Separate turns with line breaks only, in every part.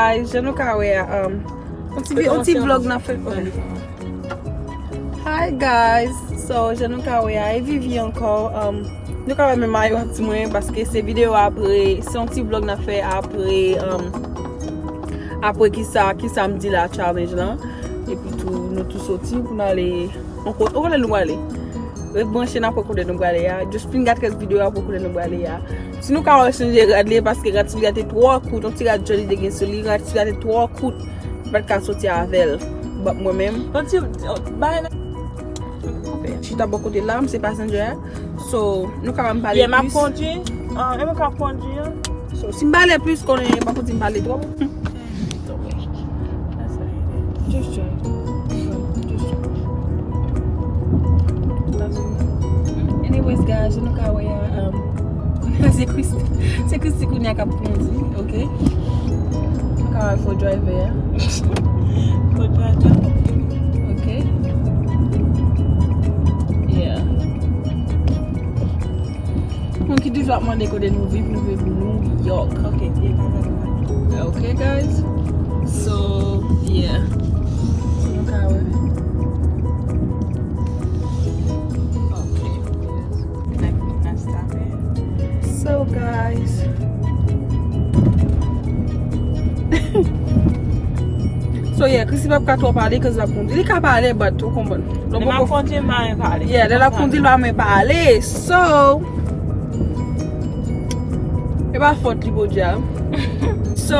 guys, je nou ka we un petit vlog nan fe. Hi guys, so je nou ka we e Vivi encore nou ka we men mayo ati mwen paske se video apre, se un petit vlog nan fe apre ki samedi la challenge lan. Et puis tout nous tout sorti pour aller on va nous aller. Brancher n'a pas côté nous aller ya. Just fin gâte cette vidéo pour côté nous aller ya. Si nous quand changer regarder parce que quand tu regardes trois coups, on tire Johnny de sur lui, quand tu regardes trois coups, pas qu'à sortir avec moi même.
Quand tu
Je suis beaucoup de larmes, c'est passenger. So, nous quand même parler
plus. Il m'a
plus.
conduit. Il m'a conduit.
So, si parler plus qu'on est pas pour parler trop. Just try. Anyways guys, you know how we are c'est Christy qu'on y a cap conduit, OK? Car il faut driver.
Faut driver.
OK? Yeah. Donc qui dit demander que nous vivons New York. Okay guys. So, yeah. So guys, so yeah, Chrissy va pas trop parler que ça conduit. Il peut parler, but tu comprends.
Il m'a conduit, mais parler.
Yeah, de la conduit va me parler. So, c'est pas faute du beau job. So,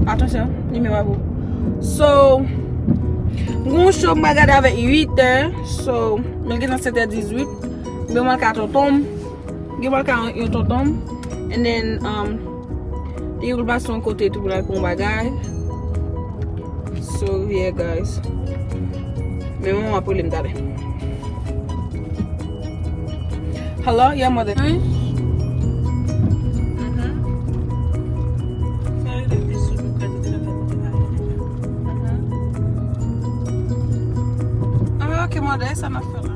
attention, numéro à vous. So, mon show m'a regardé avec 8h. So, je suis dans 7h18. Je suis dans 4 tombe. Je vais tombe. And then, il va passer son côté tout pour la bagage. So, yeah, guys. Mais maman m'a appelé m'dale. Hello, yeah, mother. Ah, ok, mother, ça m'a fait là.